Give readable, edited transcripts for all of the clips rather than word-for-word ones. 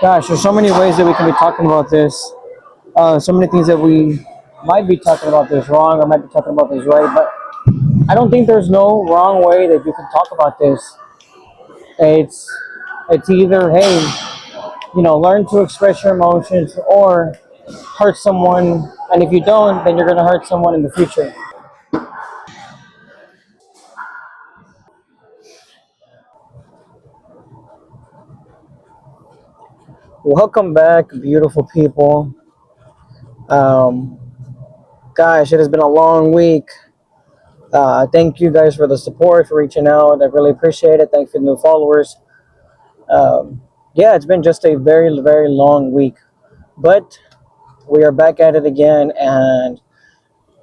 Gosh, there's so many ways that we can be talking about this. So many things that we might be talking about this wrong or might be talking about this right, but I don't think there's no wrong way that you can talk about this. It's it's either hey, learn to express your emotions or hurt someone, and if you don't, then you're gonna hurt someone in the future. Welcome back, beautiful people. Um, Gosh, it has been a long week. Thank you guys for the support, for reaching out. I really appreciate it. Thank you for the new followers. Um, yeah, it's been just a very, very long week, but we are back at it again, and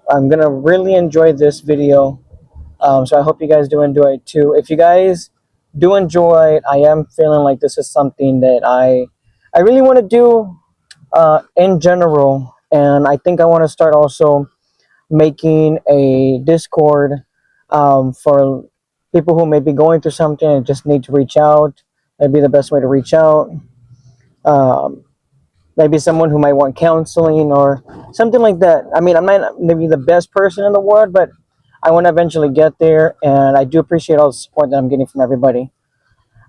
I'm gonna really enjoy this video. So I hope you guys do enjoy it too. If you guys do enjoy it, I am feeling like this is something that I really want to do in general, and I think I want to start also making a Discord for people who may be going through something and just need to reach out. That'd be the best way to reach out. Um, Maybe someone who might want counseling or something like that. I mean, I'm not maybe the best person in the world, but I want to eventually get there, and I do appreciate all the support that I'm getting from everybody.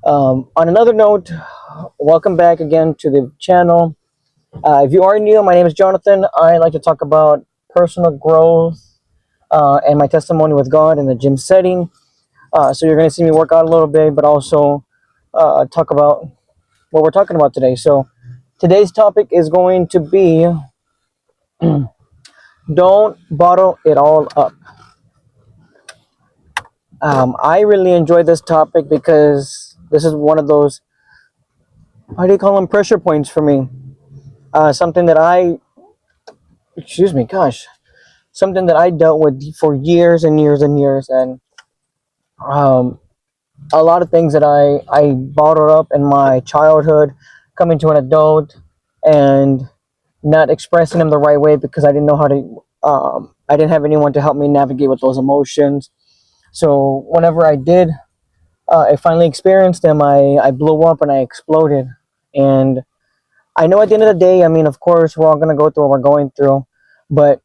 On another note, welcome back again to the channel. If you are new, my name is Jonathan. I like to talk about personal growth and my testimony with God in the gym setting. So you're going to see me work out a little bit, but also talk about what we're talking about today. So today's topic is going to be don't bottle it all up. I really enjoy this topic because this is one of those, how do you call them, pressure points for me. Something that excuse me, gosh, something that I dealt with for years and years and years. And um, a lot of things that I bottled up in my childhood, coming to an adult, and not expressing them the right way because I didn't know how to, I didn't have anyone to help me navigate with those emotions. So whenever I did, I finally experienced them, I blew up and I exploded. And I know at the end of the day, I mean, of course, we're all going to go through what we're going through, but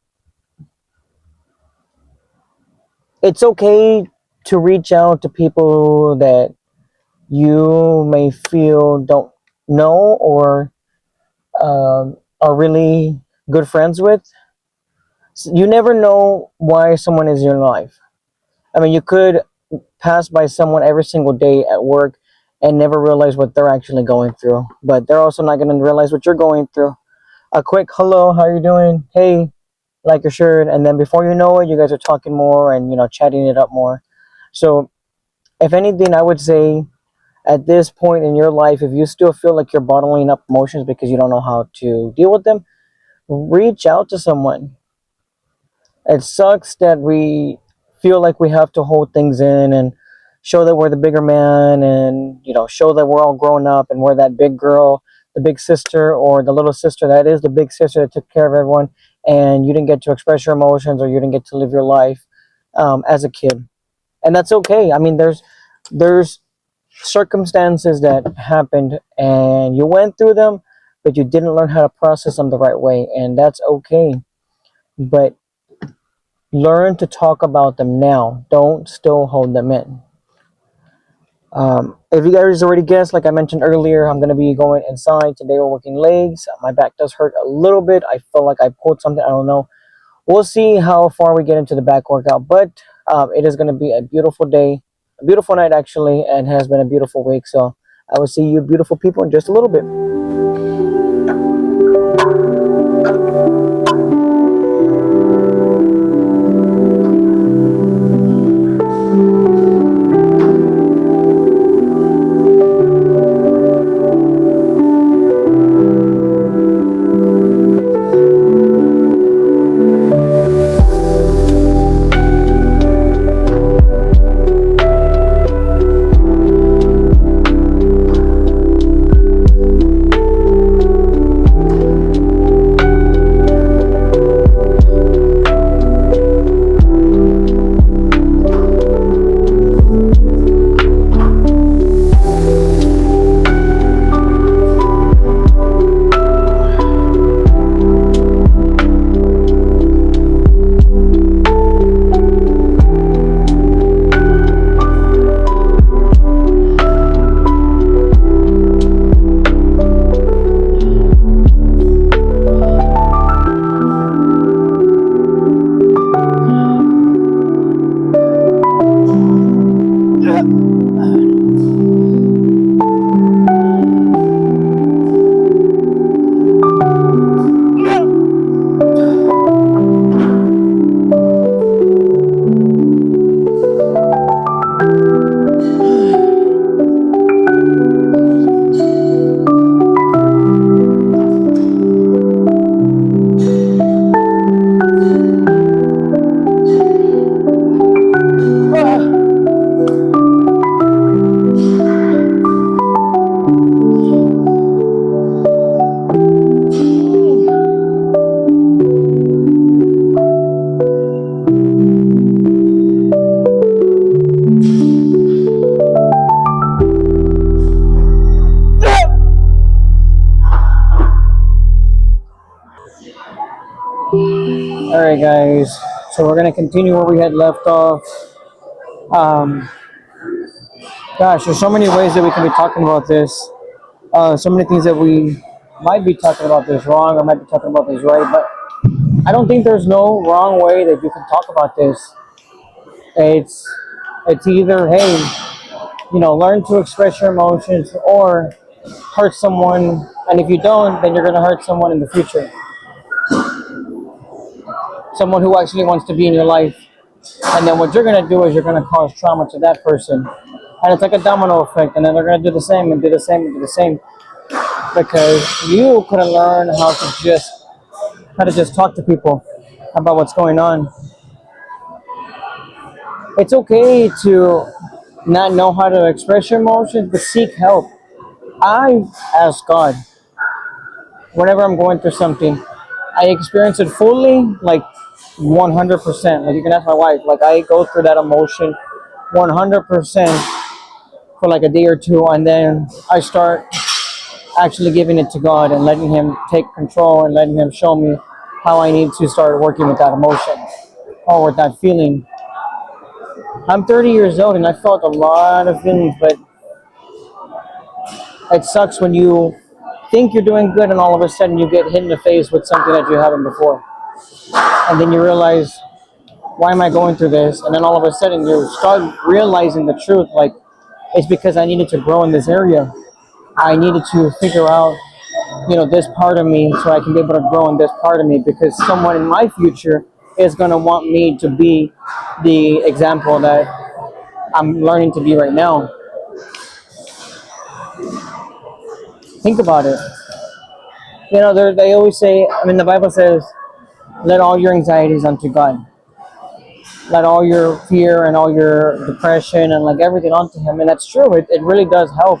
it's okay to reach out to people that you may feel don't know or are really good friends with. You never know why someone is in your life. I mean, you could pass by someone every single day at work and never realize what they're actually going through, but they're also not going to realize what you're going through. A quick hello, how you doing? Hey, like your shirt, and then before you know it, you guys are talking more and chatting it up more. So, if anything, I would say at this point in your life, if you still feel like you're bottling up emotions because you don't know how to deal with them, reach out to someone. It sucks that we feel like we have to hold things in and show that we're the bigger man, and show that we're all grown up and we're that big girl, the big sister, or the little sister that is the big sister that took care of everyone, and you didn't get to express your emotions or you didn't get to live your life as a kid. And that's okay. I mean, there's circumstances that happened and you went through them, but you didn't learn how to process them the right way, and that's okay. But learn to talk about them now. Don't still hold them in. If you guys already guessed, like I mentioned earlier, I'm going to be going inside. Today we're working legs. My back does hurt a little bit. I feel like I pulled something. I don't know. We'll see how far we get into the back workout. But it is going to be a beautiful day, a beautiful night actually, and has been a beautiful week. So I will see you beautiful people in just a little bit. Alright, guys. So we're gonna continue where we had left off. Um, Gosh, there's so many ways that we can be talking about this. So many things that we might be talking about this wrong or might be talking about this right, but I don't think there's no wrong way that you can talk about this. It's it's either, hey, learn to express your emotions or hurt someone, and if you don't, then you're gonna hurt someone in the future. Someone who actually wants to be in your life. And then what you're gonna do is you're gonna cause trauma to that person. And it's like a domino effect, and then they're gonna do the same and do the same and do the same. Because you couldn't learn how to just talk to people about what's going on. It's okay to not know how to express your emotions, but seek help. I ask God whenever I'm going through something. I experience it fully, like 100%. Like you can ask my wife. Like I go through that emotion 100% for like a day or two, and then I start actually giving it to God and letting Him take control and letting Him show me how I need to start working with that emotion or with that feeling. I'm 30 years old and I felt a lot of feelings, but it sucks when you think you're doing good and all of a sudden you get hit in the face with something that you haven't before. And then you realize, why am I going through this? And then all of a sudden you start realizing the truth, like it's because I needed to grow in this area. I needed to figure out, this part of me so I can be able to grow in this part of me because someone in my future is going to want me to be the example that I'm learning to be right now. Think about it. They always say, the Bible says, let all your anxieties unto God. Let all your fear and all your depression and like everything onto Him. And that's true. It really does help.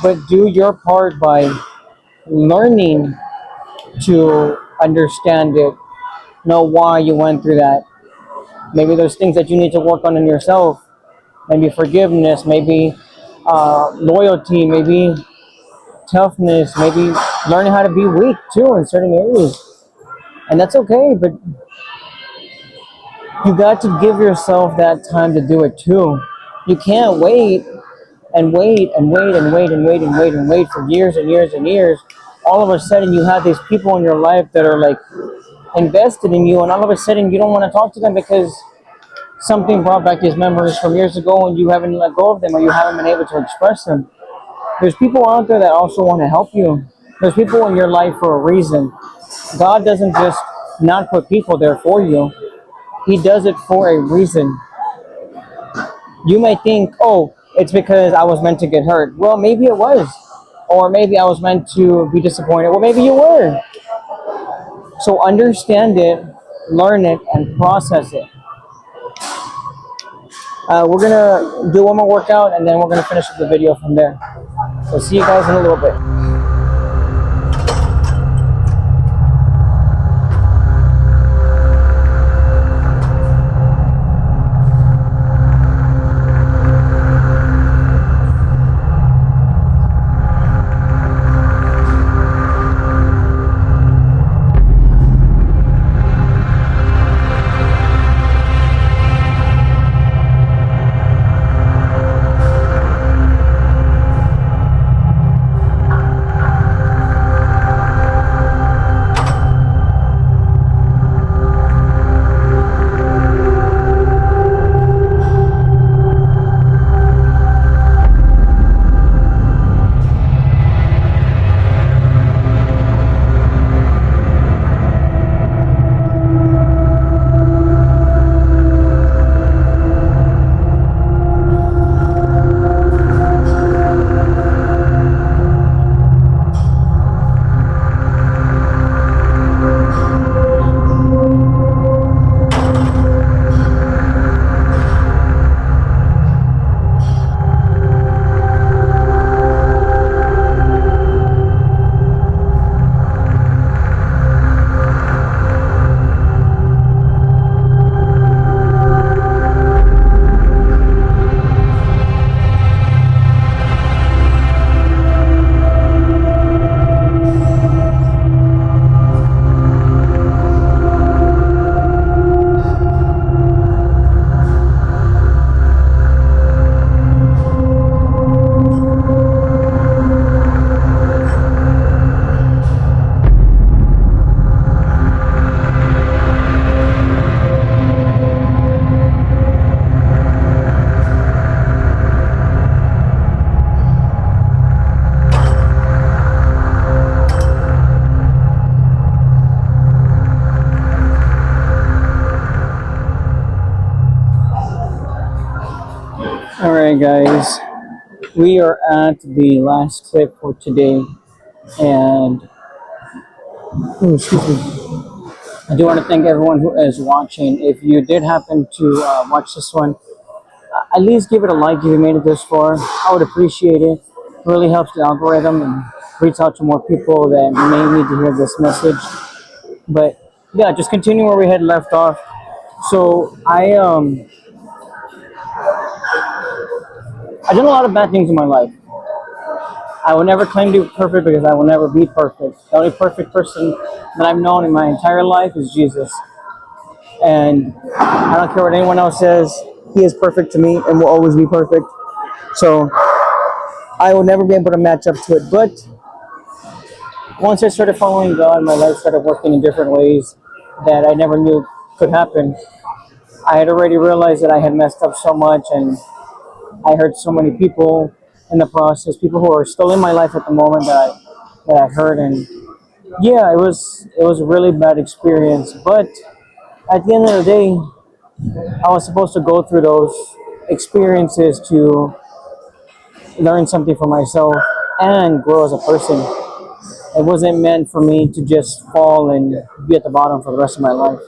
But do your part by learning to understand it, know why you went through that. Maybe there's things that you need to work on in yourself. Maybe forgiveness, maybe loyalty, maybe toughness, maybe learning how to be weak too in certain areas. And that's okay, but you got to give yourself that time to do it too. You can't wait and wait and wait and wait and wait and wait and wait for years and years and years. All of a sudden you have these people in your life that are like invested in you, and all of a sudden you don't want to talk to them because something brought back these memories from years ago and you haven't let go of them or you haven't been able to express them. There's people out there that also want to help you. There's people in your life for a reason. God doesn't just not put people there for you. He does it for a reason. You may think, oh, it's because I was meant to get hurt. Well, maybe it was. Or maybe I was meant to be disappointed. Well, maybe you were. So understand it, learn it, and process it. We're going to do one more workout, and then we're going to finish up the video from there. So see you guys in a little bit. guys, we are at the last clip for today, and excuse me. I do want to thank everyone who is watching. If you did happen to watch this one, at least give it a like if you made it this far. I would appreciate it. It really helps the algorithm and reach out to more people that may need to hear this message. But yeah, just continue where we had left off. So I did a lot of bad things in my life. I will never claim to be perfect because I will never be perfect. The only perfect person that I've known in my entire life is Jesus. And I don't care what anyone else says, he is perfect to me and will always be perfect. So I will never be able to match up to it. But once I started following God, my life started working in different ways that I never knew could happen. I had already realized that I had messed up so much, and I hurt so many people in the process, people who are still in my life at the moment that I hurt. And yeah, it was a really bad experience. But at the end of the day, I was supposed to go through those experiences to learn something for myself and grow as a person. It wasn't meant for me to just fall and be at the bottom for the rest of my life.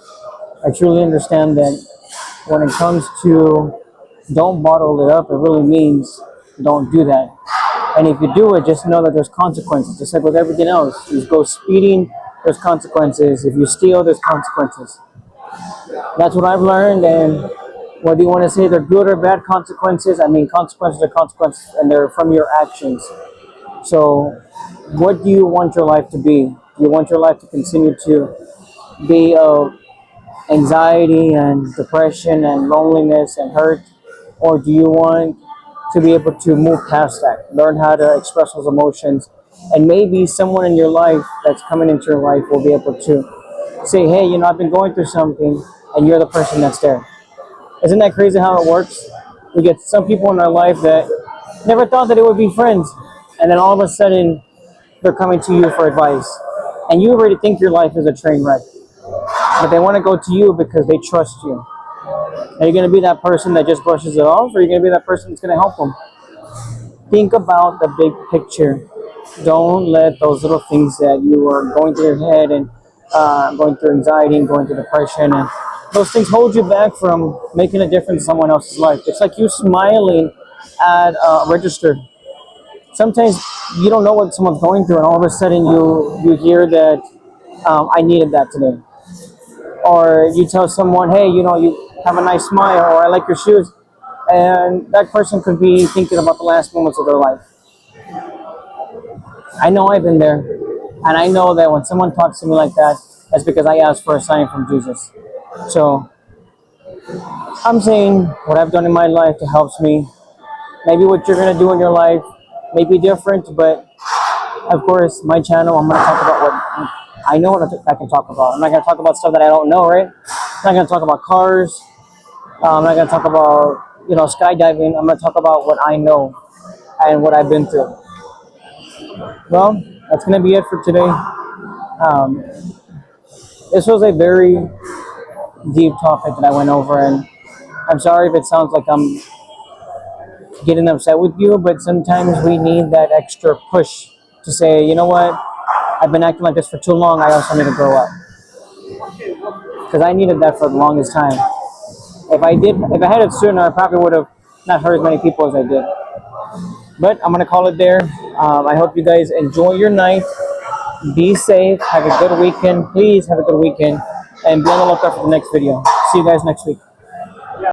I truly understand that when it comes to don't bottle it up, it really means don't do that. And if you do it, just know that there's consequences. Just like with everything else, you go speeding, there's consequences. If you steal, there's consequences. That's what I've learned, and whether you want to say they're good or bad consequences, I mean, consequences are consequences, and they're from your actions. So, what do you want your life to be? Do you want your life to continue to be of anxiety and depression and loneliness and hurt? Or do you want to be able to move past that, learn how to express those emotions, and maybe someone in your life that's coming into your life will be able to say, hey, I've been going through something, and you're the person that's there. Isn't that crazy how it works? We get some people in our life that never thought that it would be friends, and then all of a sudden they're coming to you for advice, and you already think your life is a train wreck, but they want to go to you because they trust you. Are you going to be that person that just brushes it off, or are you going to be that person that's going to help them? Think about the big picture. Don't let those little things that you are going through your head and going through anxiety and going through depression, and those things hold you back from making a difference in someone else's life. It's like you smiling at a register. Sometimes you don't know what someone's going through, and all of a sudden you hear that I needed that today. Or you tell someone, hey, you have a nice smile, or I like your shoes, and that person could be thinking about the last moments of their life. I know I've been there, and I know that when someone talks to me like that, that's because I asked for a sign from Jesus. So I'm saying what I've done in my life that helps me. Maybe what you're going to do in your life may be different, but of course, my channel, I'm going to talk about what I know what I can talk about. I'm not going to talk about stuff that I don't know, right? I'm not going to talk about cars. I'm not going to talk about, skydiving. I'm going to talk about what I know and what I've been through. Well, that's going to be it for today. Um, this was a very deep topic that I went over, and I'm sorry if it sounds like I'm getting upset with you, but sometimes we need that extra push to say, you know what, I've been acting like this for too long, I also need to grow up. Because I needed that for the longest time. If I had it sooner, I probably would have not hurt as many people as I did. But I'm going to call it there. I hope you guys enjoy your night. Be safe. Have a good weekend. Please have a good weekend. And be on the lookout for the next video. See you guys next week.